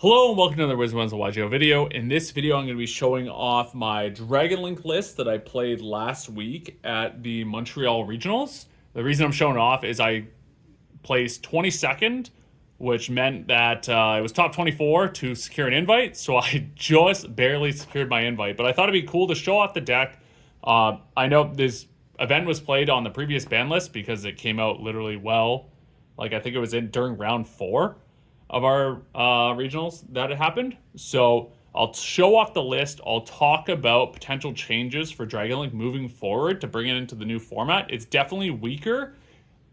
Hello and welcome to another Wisdom Ones of YGO video. In this video, I'm going to be showing off my Dragon Link list that I played last week at the Montreal Regionals. The reason I'm showing it off is I placed 22nd, which meant that it was top 24 to secure an invite, so I just barely secured my invite. But I thought it'd be cool to show off the deck. I know this event was played on the previous ban list because it came out literally I think it was during round 4 of our regionals that it happened. So I'll show off the list. I'll talk about potential changes for Dragon Link moving forward to bring it into the new format. It's definitely weaker.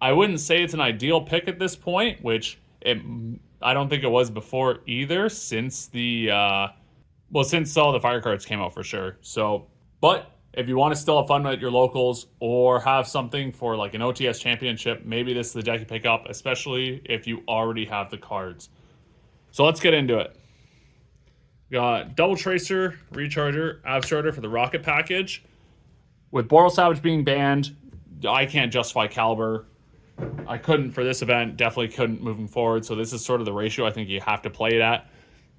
I wouldn't say it's an ideal pick at this point, which I don't think it was before either, since since all the fire cards came out for sure. So, but if you want to still have fun at your locals or have something for like an OTS championship, maybe this is the deck you pick up, especially if you already have the cards. So let's get into it. Got Double Tracer, Recharger, Abstarter for the Rocket package. With Boral Savage being banned, I can't justify Caliber. I couldn't for this event, definitely couldn't moving forward. So this is sort of the ratio I think you have to play it at.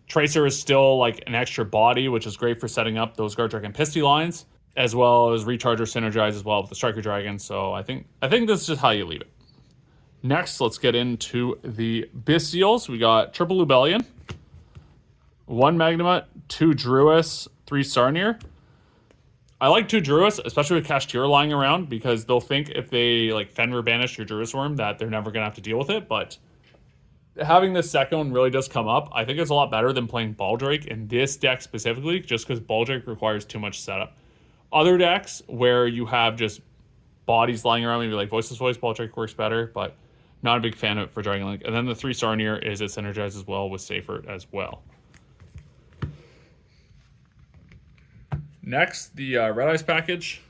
Tracer is still like an extra body, which is great for setting up those Guard Dragon Pisty lines, as well as Recharger synergize as well with the Striker Dragon. So I think this is just how you leave it. Next, let's get into the Bystials. We got Triple Lubellion, 1 Magnemite, 2 Druis, 3 Sarnier. I like 2 Druis, especially with Kashtira lying around, because they'll think if they like Fenrir banish your Druis Worm that they're never going to have to deal with it. But having this second one really does come up. I think it's a lot better than playing Baldrake in this deck specifically, just because Baldrake requires too much setup. Other decks where you have just bodies lying around, maybe like Voiceless Voice, Baldrake works better, but not a big fan of it for Dragon Link. And then the 3 Sarnier is it synergizes well with Seyfert as well. Next, the Red Eyes package.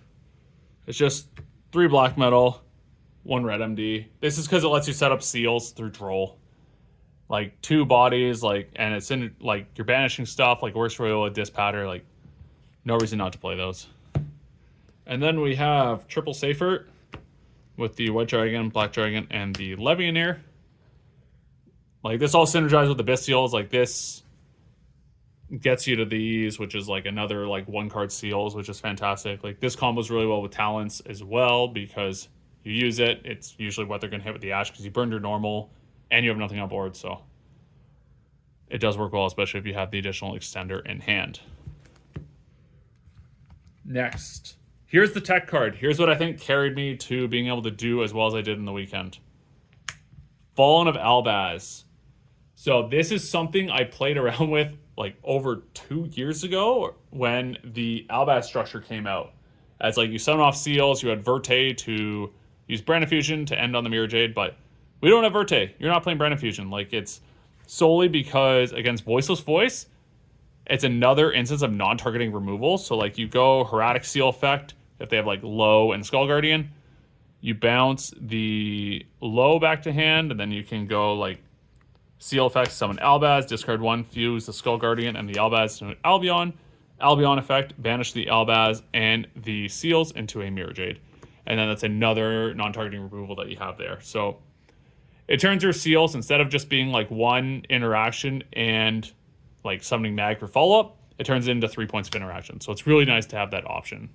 It's just 3 black metal, 1 red MD. This is because it lets you set up seals through Droll. Like 2 bodies, and it's in like you're banishing stuff, like works for a Disc Patter, like no reason not to play those. And then we have Triple Seyfert with the White Dragon, Black Dragon, and the Levianeer. Like this all synergizes with the Bystials. Like this gets you to these, which is like another like 1-card seals, which is fantastic. Like this combos really well with Talents as well, because you use it. It's usually what they're going to hit with the Ash, because you burned your normal and you have nothing on board. So it does work well, especially if you have the additional extender in hand. Next, here's the tech card. Here's what I think carried me to being able to do as well as I did in the weekend. Fallen of Albaz. So this is something I played around with like over 2 years ago when the Albaz structure came out. As like you summon off seals, you had Verte to use Brand Fusion to end on the Mirror Jade, but we don't have Verte. You're not playing Brand Fusion. Like it's solely because against Voiceless Voice, it's another instance of non-targeting removal. So like you go Hieratic Seal effect if they have like Low and Skull Guardian. You bounce the Low back to hand, and then you can go like Seal effect, summon Albaz, discard 1, fuse the Skull Guardian and the Albaz to an Albion. Albion effect, banish the Albaz and the seals into a Mirror Jade. And then that's another non-targeting removal that you have there. So it turns your seals, instead of just being like 1 interaction and like summoning mag for follow-up, it turns it into 3 points of interaction. So it's really nice to have that option.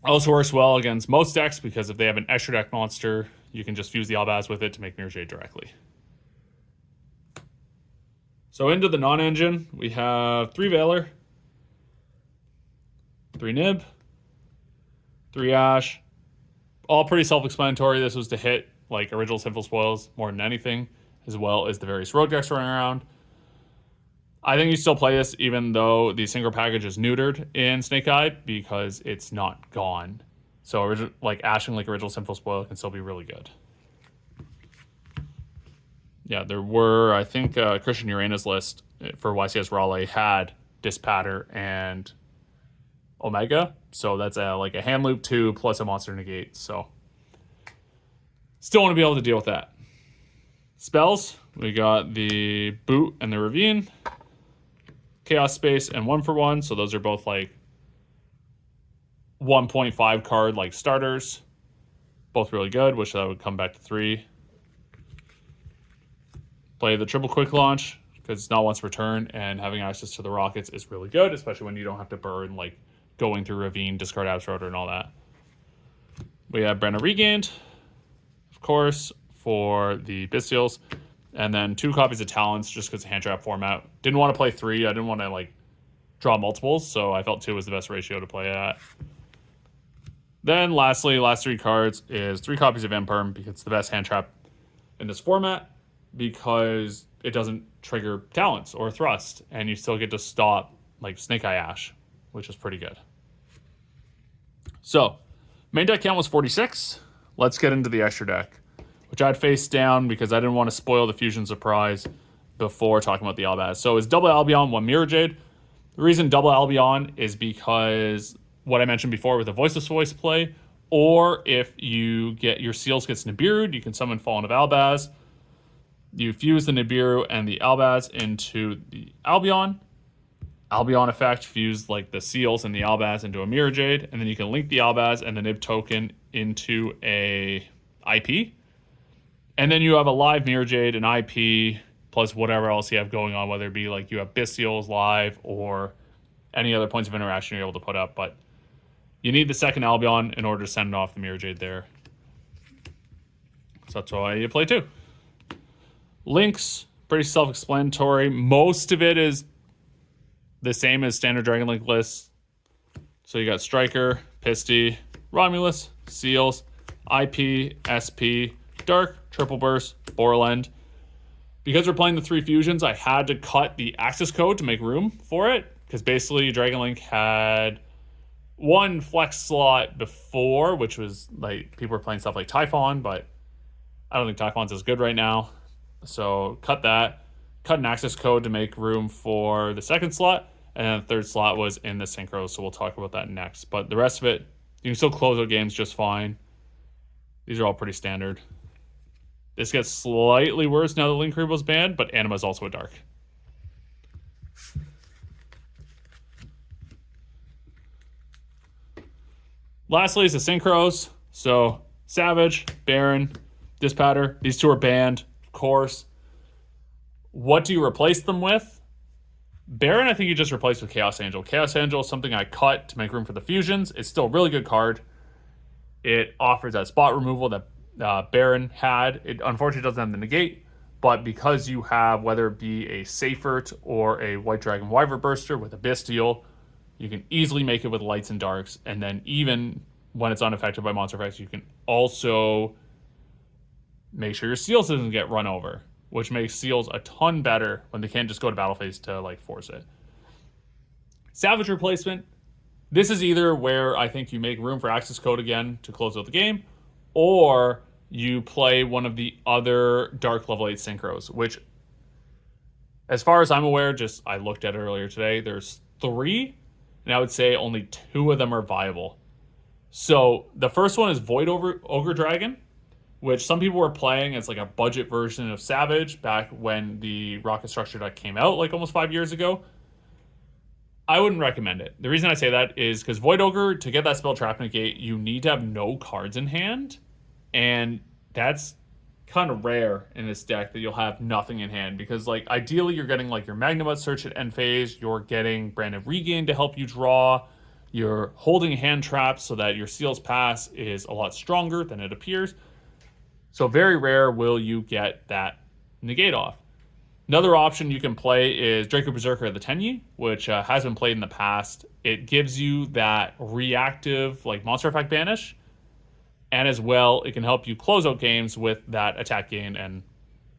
Also works well against most decks, because if they have an extra deck monster, you can just fuse the Albaz with it to make Mirror Jade directly. So into the non-engine, we have 3 Valor, 3 Nib, 3 Ash. All pretty self-explanatory. This was to hit like original Sinful Spoils more than anything, as well as the various rogue decks running around. I think you still play this even though the single package is neutered in Snake Eye, because it's not gone. So like ashing like original Sinful Spoil can still be really good. Yeah, there were, I think Christian Uranus list for YCS Raleigh had Disc Patter and Omega. So that's like a hand loop 2 plus a monster negate. So still want to be able to deal with that. Spells, we got the Boot and the Ravine, Chaos Space, and 1-for-1. So those are both like 1.5 card like starters. Both really good. Wish that would come back to 3. Play the triple quick launch, because it's not once per turn, and having access to the rockets is really good, especially when you don't have to burn like going through Ravine, discard Absorber, and all that. We have Brandon Regained, of course, for the Bystials, and then 2 copies of Talents just because hand trap format. Didn't want to play 3. I didn't want to like draw multiples, so I felt 2 was the best ratio to play at. Then lastly, last 3 cards is 3 copies of Imperm because it's the best hand trap in this format because it doesn't trigger Talents or Thrust, and you still get to stop like Snake Eye Ash, which is pretty good. So, main deck count was 46. Let's get into the extra deck, which I'd face down because I didn't want to spoil the Fusion Surprise before talking about the Albaz. So it's double Albion, 1 Mirror Jade. The reason double Albion is because what I mentioned before with the Voiceless Voice play, or if you get your Seals gets Nibiru'd, you can summon Fallen of Albaz. You fuse the Nibiru and the Albaz into the Albion. Albion effect, fuse like the Seals and the Albaz into a Mirror Jade, and then you can link the Albaz and the Nib token into a IP. And then you have a live Mirror Jade, an IP, plus whatever else you have going on, whether it be like you have Bystials live or any other points of interaction you're able to put up. But you need the second Albion in order to send off the Mirror Jade there. So that's why you play 2. Links, pretty self-explanatory. Most of it is the same as standard Dragon Link lists. So you got Striker, Pisty, Romulus, Seals, IP, SP, Dark, Triple Burst, Borland. Because we're playing the 3 fusions, I had to cut the access code to make room for it. Because basically Dragon Link had 1 flex slot before, which was like people were playing stuff like Typhon, but I don't think Typhon's as good right now. So cut that, cut an access code to make room for the 2nd slot, and then the 3rd slot was in the synchro, so we'll talk about that next. But the rest of it, you can still close out games just fine. These are all pretty standard. This gets slightly worse now that Link Rebo's banned, but Anima's also a dark. Lastly is the synchros. So Savage, Baron, Dispatter, these 2 are banned, of course. What do you replace them with? Baron, I think you just replace with Chaos Angel. Chaos Angel is something I cut to make room for the fusions. It's still a really good card. It offers that spot removal that Baron had. It unfortunately doesn't have the negate, but because you have, whether it be a Seifert or a White Dragon Wyvern Burster with a Bystial, you can easily make it with lights and darks, and then even when it's unaffected by monster effects, you can also make sure your Seals doesn't get run over, which makes Seals a ton better when they can't just go to battle phase to like force it. Savage replacement. This is either where I think you make room for access code again to close out the game, or you play one of the other Dark level 8 synchros, which, as far as I'm aware, just I looked at it earlier today, there's 3, and I would say only 2 of them are viable. So the first one is Void Ogre Dragon, which some people were playing as like a budget version of Savage back when the Rocket Structure deck came out like almost 5 years ago. I wouldn't recommend it. The reason I say that is because Void Ogre, to get that spell trap negate, you need to have no cards in hand. And that's kind of rare in this deck that you'll have nothing in hand. Because like ideally you're getting like your Magnamut Search at end phase, you're getting Branded Regain to help you draw, you're holding hand traps so that your Seals Pass is a lot stronger than it appears. So very rare will you get that negate off. Another option you can play is Draco Berserker at the Tenyi, which has been played in the past. It gives you that reactive like monster effect banish, and as well it can help you close out games with that attack gain and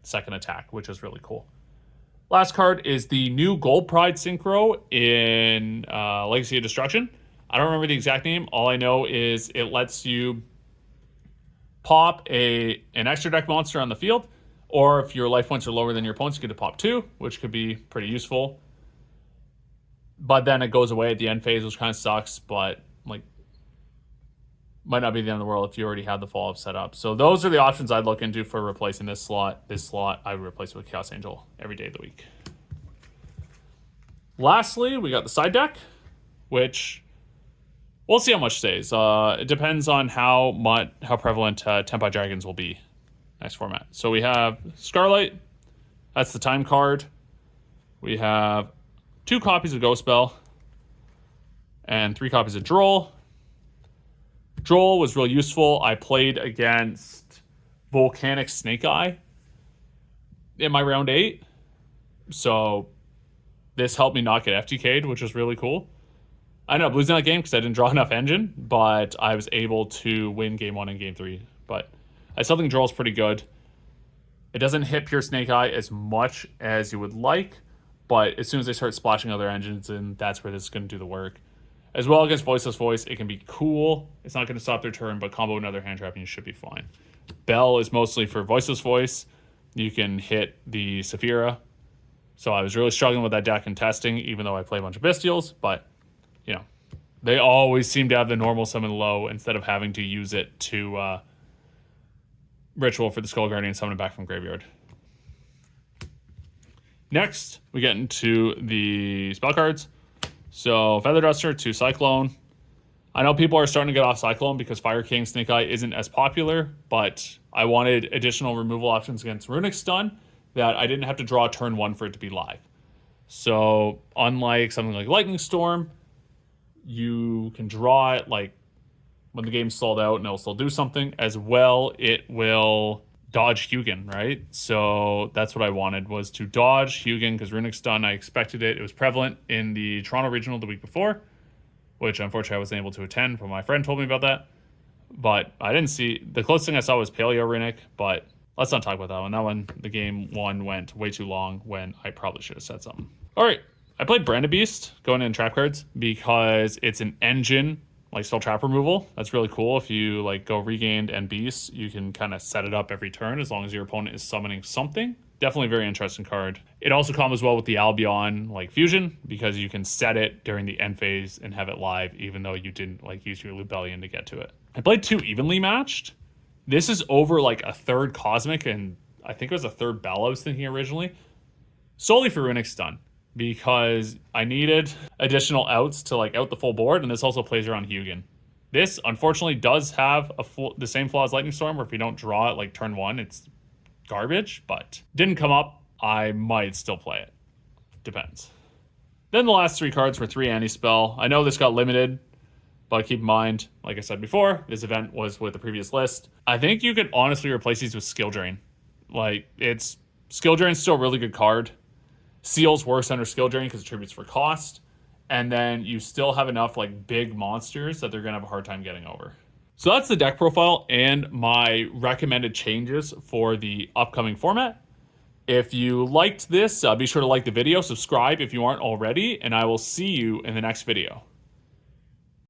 second attack, which is really cool. Last card is the new Gold Pride Synchro in Legacy of Destruction. I don't remember the exact name. All I know is it lets you pop an extra deck monster on the field, or if your life points are lower than your opponent's, you get to pop 2, which could be pretty useful. But then it goes away at the end phase, which kind of sucks, but like might not be the end of the world if you already had the follow-up set up. So those are the options I'd look into for replacing this slot. This slot, I would replace it with Chaos Angel every day of the week. Lastly, we got the side deck, which we'll see how much stays. It depends on how prevalent Tempai Dragons will be next format. So we have Scarlight. That's the time card. We have 2 copies of Ghost Bell and 3 copies of Droll. Droll was real useful. I played against Volcanic Snake Eye in my round 8. So this helped me not get FTK'd, which was really cool. I ended up losing that game because I didn't draw enough engine, but I was able to win game 1 and game 3. But I still think Droll's pretty good. It doesn't hit Pure Snake Eye as much as you would like, but as soon as they start splashing other engines in, that's where this is going to do the work. As well against Voiceless Voice, it can be cool. It's not going to stop their turn, but combo another hand trap and you should be fine. Bell is mostly for Voiceless Voice. You can hit the Saphira. So I was really struggling with that deck in testing, even though I play a bunch of Bystials, but you know, they always seem to have the normal summon low instead of having to use it to ritual for the Skull Guardian and summon it back from graveyard. Next, we get into the spell cards. So Feather Duster to Cyclone. I know people are starting to get off Cyclone because Fire King Snake Eye isn't as popular, but I wanted additional removal options against Runic Stun that I didn't have to draw turn 1 for it to be live. So unlike something like Lightning Storm, you can draw it like when the game's sold out and it'll still do something. As well, it will dodge Hugin, right? So that's what I wanted, was to dodge Hugin because Runic Stun, I expected it. It was prevalent in the Toronto Regional the week before, which unfortunately I wasn't able to attend, but my friend told me about that. But I didn't see, the closest thing I saw was Paleo Runic, but let's not talk about that one. That one, the game 1 went way too long when I probably should have said something. All right, I played Branded Beast going in trap cards because it's an engine like spell trap removal. That's really cool. If you like go Regained and Beast, you can kind of set it up every turn as long as your opponent is summoning something. Definitely a very interesting card. It also combos well with the Albion like fusion because you can set it during the end phase and have it live even though you didn't like use your Lubellion to get to it. I played 2 evenly matched. This is over like a 3rd Cosmic and I think it was a 3rd Bell I was thinking originally. Solely for Runic Stun, because I needed additional outs to like out the full board, and this also plays around Hugin. This unfortunately does have the same flaw as Lightning Storm, where if you don't draw it like turn 1, it's garbage, but didn't come up. I might still play it. Depends. Then the last 3 cards were 3 anti-spell. I know this got limited, but keep in mind, like I said before, this event was with the previous list. I think you could honestly replace these with Skill Drain. Like, Skill Drain's still a really good card. Seal's worse under Skill Drain because it tributes for cost. And then you still have enough like big monsters that they're going to have a hard time getting over. So that's the deck profile and my recommended changes for the upcoming format. If you liked this, be sure to like the video, subscribe if you aren't already, and I will see you in the next video.